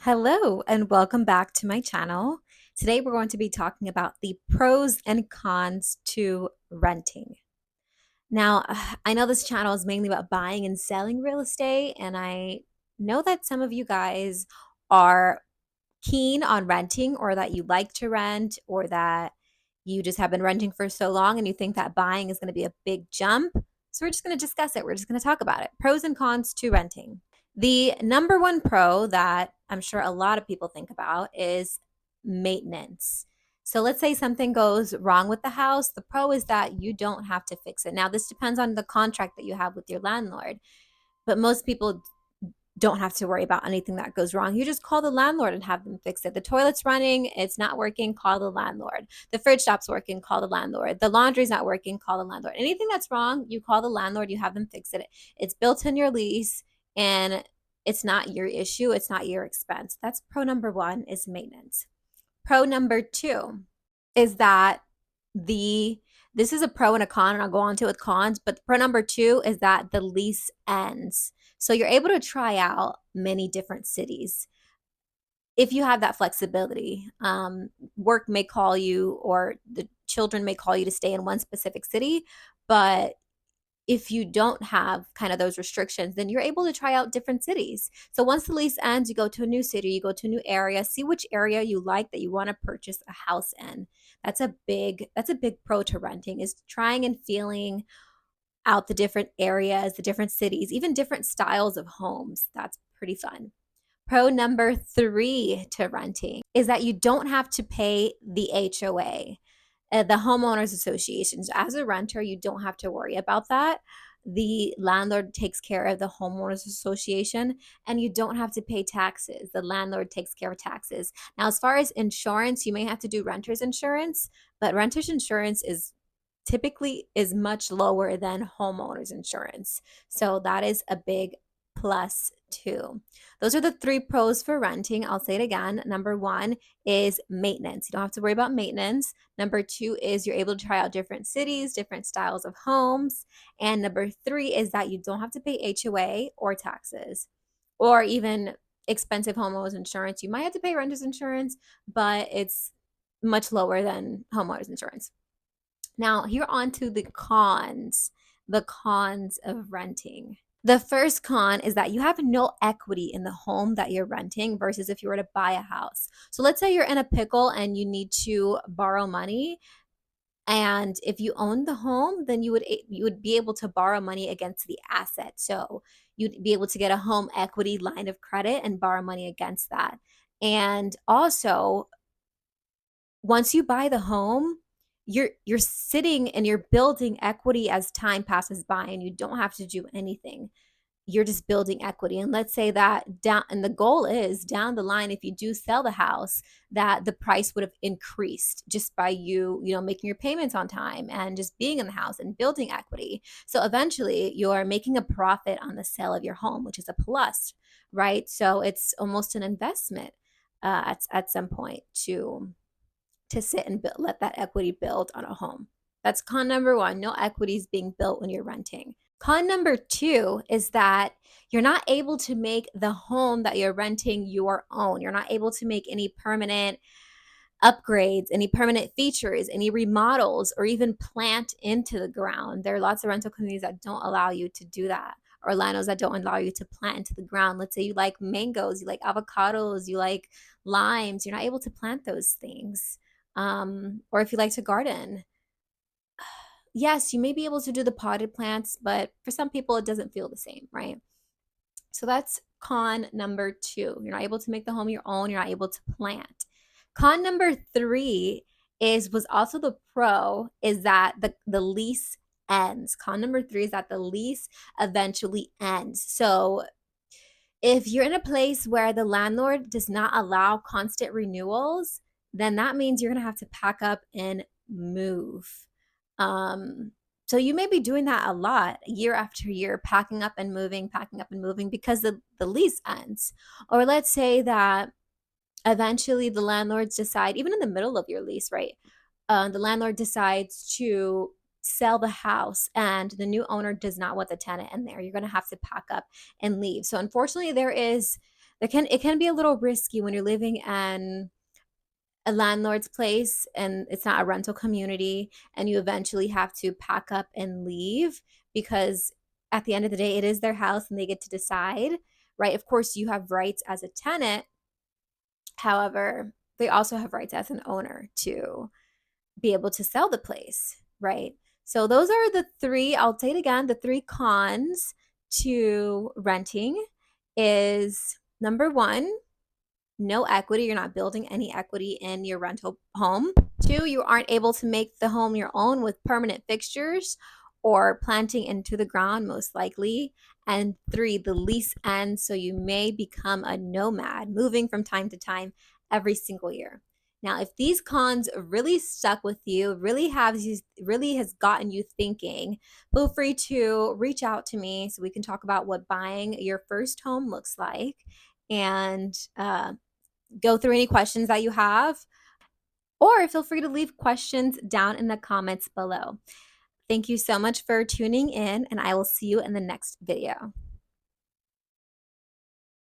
Hello and welcome back to my channel. Today we're going to be talking about the pros and cons to renting. Now, I know this channel is mainly about buying and selling real estate, and I know that some of you guys are keen on renting, or that you like to rent, or that you just have been renting for so long and you think that buying is going to be a big jump. So we're just going to discuss it. We're just going to talk about it. Pros and cons to renting. The number one pro that I'm sure a lot of people think about is maintenance. So let's say something goes wrong with the house. The pro is that you don't have to fix it. Now, this depends on the contract that you have with your landlord, but most people don't have to worry about anything that goes wrong. You just call the landlord and have them fix it. The toilet's running, it's not working, call the landlord. The fridge stops working, call the landlord. The laundry's not working, call the landlord. Anything that's wrong, you call the landlord, you have them fix it. It's built in your lease and it's not your issue, it's not your expense. That's pro number one, is maintenance. Pro number two is that this is a pro and a con, and I'll go on to it with cons, but pro number two is that the lease ends. So you're able to try out many different cities if you have that flexibility. Work may call you, or the children may call you to stay in one specific city, but if you don't have kind of those restrictions, then you're able to try out different cities. So once the lease ends, you go to a new city, you go to a new area, see which area you like that you want to purchase a house in. That's a big pro to renting, is trying and feeling out the different areas, the different cities, even different styles of homes. That's pretty fun. Pro number three to renting is that you don't have to pay the HOA, the homeowners associations. As a renter, you don't have to worry about that. The landlord takes care of the homeowners association, and you don't have to pay taxes. The landlord takes care of taxes. Now, as far as insurance, you may have to do renter's insurance, but renter's insurance is much lower than homeowners insurance. So that is a big plus too. Those are the three pros for renting. I'll say it again. Number one is maintenance. You don't have to worry about maintenance. Number two is you're able to try out different cities, different styles of homes. And number three is that you don't have to pay HOA or taxes, or even expensive homeowners insurance. You might have to pay renter's insurance, but it's much lower than homeowners insurance. Now, here on to the cons of renting. The first con is that you have no equity in the home that you're renting versus if you were to buy a house. So let's say you're in a pickle and you need to borrow money, and if you own the home, then you would be able to borrow money against the asset. So you'd be able to get a home equity line of credit and borrow money against that. And also, once you buy the home, you're sitting and you're building equity as time passes by, and you don't have to do anything. You're just building equity. And let's say that down, and the goal is down the line, if you do sell the house, that the price would have increased just by you making your payments on time and just being in the house and building equity. So eventually you're making a profit on the sale of your home, which is a plus, right? So it's almost an investment at some point to sit and let that equity build on a home. That's con number one. No equity is being built when you're renting. Con number two is that you're not able to make the home that you're renting your own. You're not able to make any permanent upgrades, any permanent features, any remodels, or even plant into the ground. There are lots of rental communities that don't allow you to do that, or landowners that don't allow you to plant into the ground. Let's say you like mangoes, you like avocados, you like limes. You're not able to plant those things. Or if you like to garden, yes, you may be able to do the potted plants, but for some people, it doesn't feel the same, right? So that's con number two. You're not able to make the home your own. You're not able to plant. Con number three was also the pro, is that the lease ends. Con number three is that the lease eventually ends. So if you're in a place where the landlord does not allow constant renewals, then that means you're going to have to pack up and move. So you may be doing that a lot, year after year, packing up and moving because the lease ends. Or let's say that eventually the landlords decide, even in the middle of your lease, right? The landlord decides to sell the house and the new owner does not want the tenant in there. You're going to have to pack up and leave. So unfortunately, there is It can be a little risky when you're living in a landlord's place and it's not a rental community, and you eventually have to pack up and leave, because at the end of the day it is their house and they get to decide, right? Of course you have rights as a tenant, however they also have rights as an owner to be able to sell the place, right? So those are the three, I'll say it again, the three cons to renting is: number one, no equity. You're not building any equity in your rental home. Two, you aren't able to make the home your own with permanent fixtures or planting into the ground, most likely. And three, the lease ends, so you may become a nomad, moving from time to time every single year. Now, if these cons really stuck with you, really has gotten you thinking, feel free to reach out to me so we can talk about what buying your first home looks like, and go through any questions that you have, or feel free to leave questions down in the comments below. Thank you so much for tuning in, and I will see you in the next video.